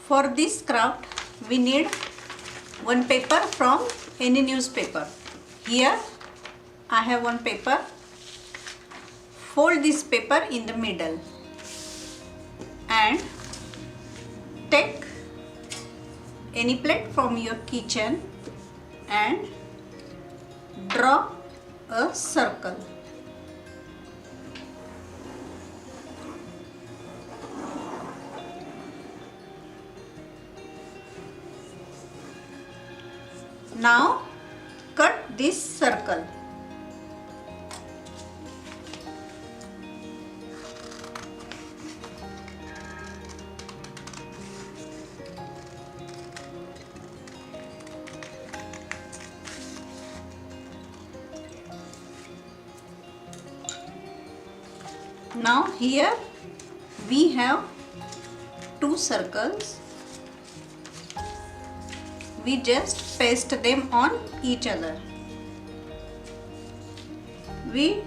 For this craft we need one paper from any newspaper. Here I have one paper. Fold this paper in the middle and take any plate from your kitchen and draw a circle. Now cut this circle. Now here we have two circles. We just paste them on each other. We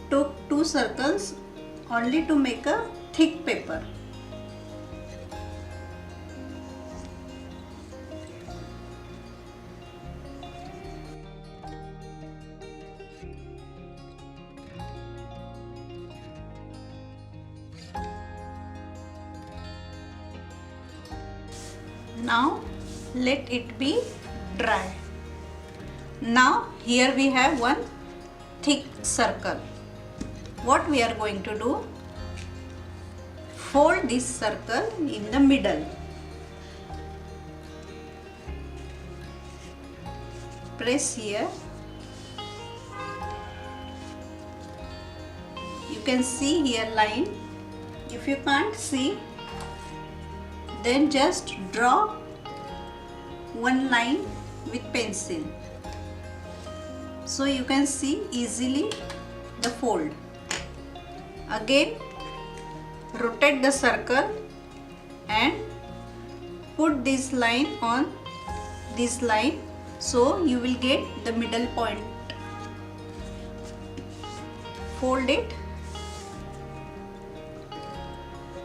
took two circles only to make a thick paper. Now let it be dry. Now here we have one thick circle. What we are going to do? Fold this circle in the middle. Press here. You can see here line. If you can't see, then just draw one line with pencil, so you can see easily the fold. Again rotate the circle and put this line on this line, so you will get the middle point. Fold it,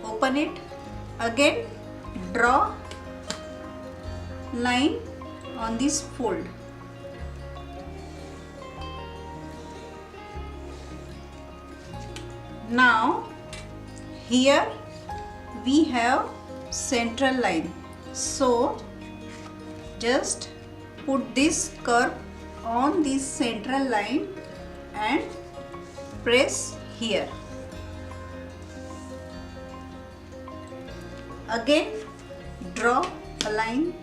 open it, again draw line on this fold. Now here we have central line, so just put this curve on this central line and press here. Again draw a line.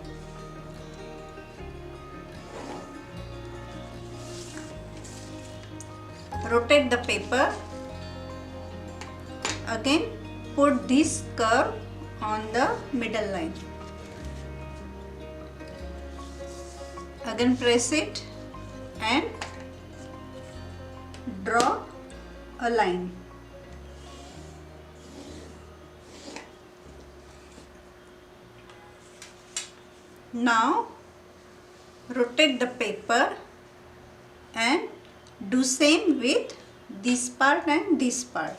Rotate the paper. Again put this curve on the middle line. Again press it and draw a line. Now rotate the paper and do same with this part and this part.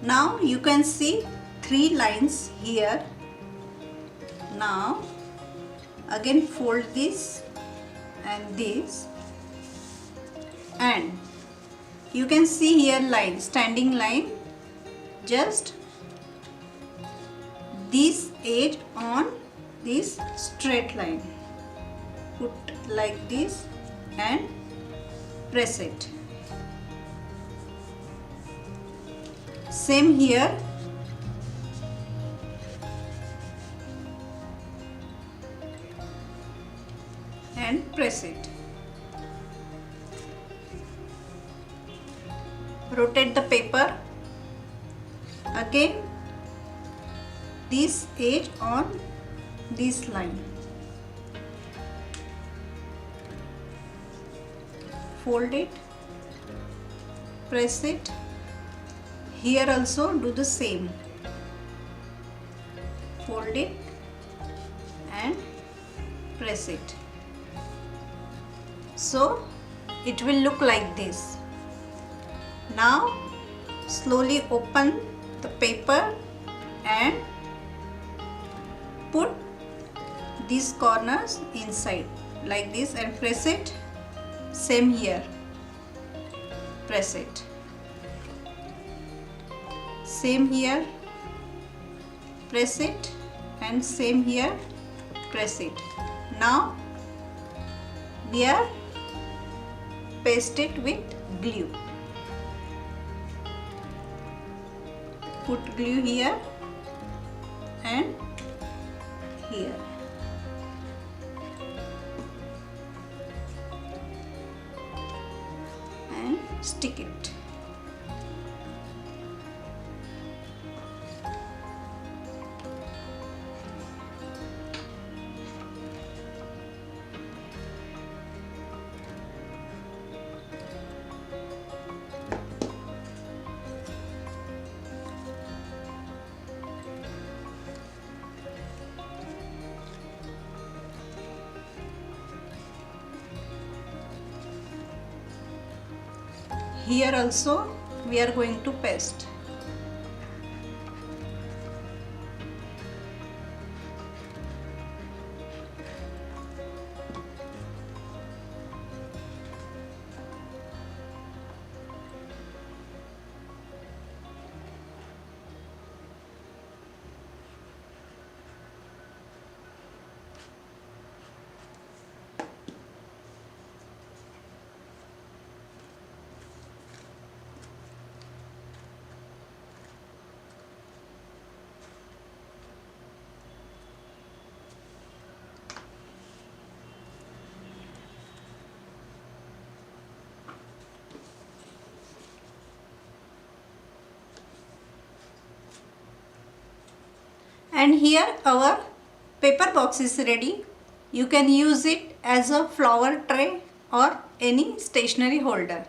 Now you can see three lines here. Now again fold this and this, and you can see here line, standing line. Just this edge on this straight line. Put like this and press it. Same here. And press it. rotate the paper. Again this edge on this line. Fold it, press it. Here also do the same. Fold it and press it. So it will look like this. Now slowly open the paper and put these corners inside like this and press it. Same here, press it. Same here, press it, and same here, press it. Now we are paste it with glue. Put glue here and here. And stick it. Here also we are going to paste. And here our paper box is ready. You can use it as a flower tray or any stationery holder.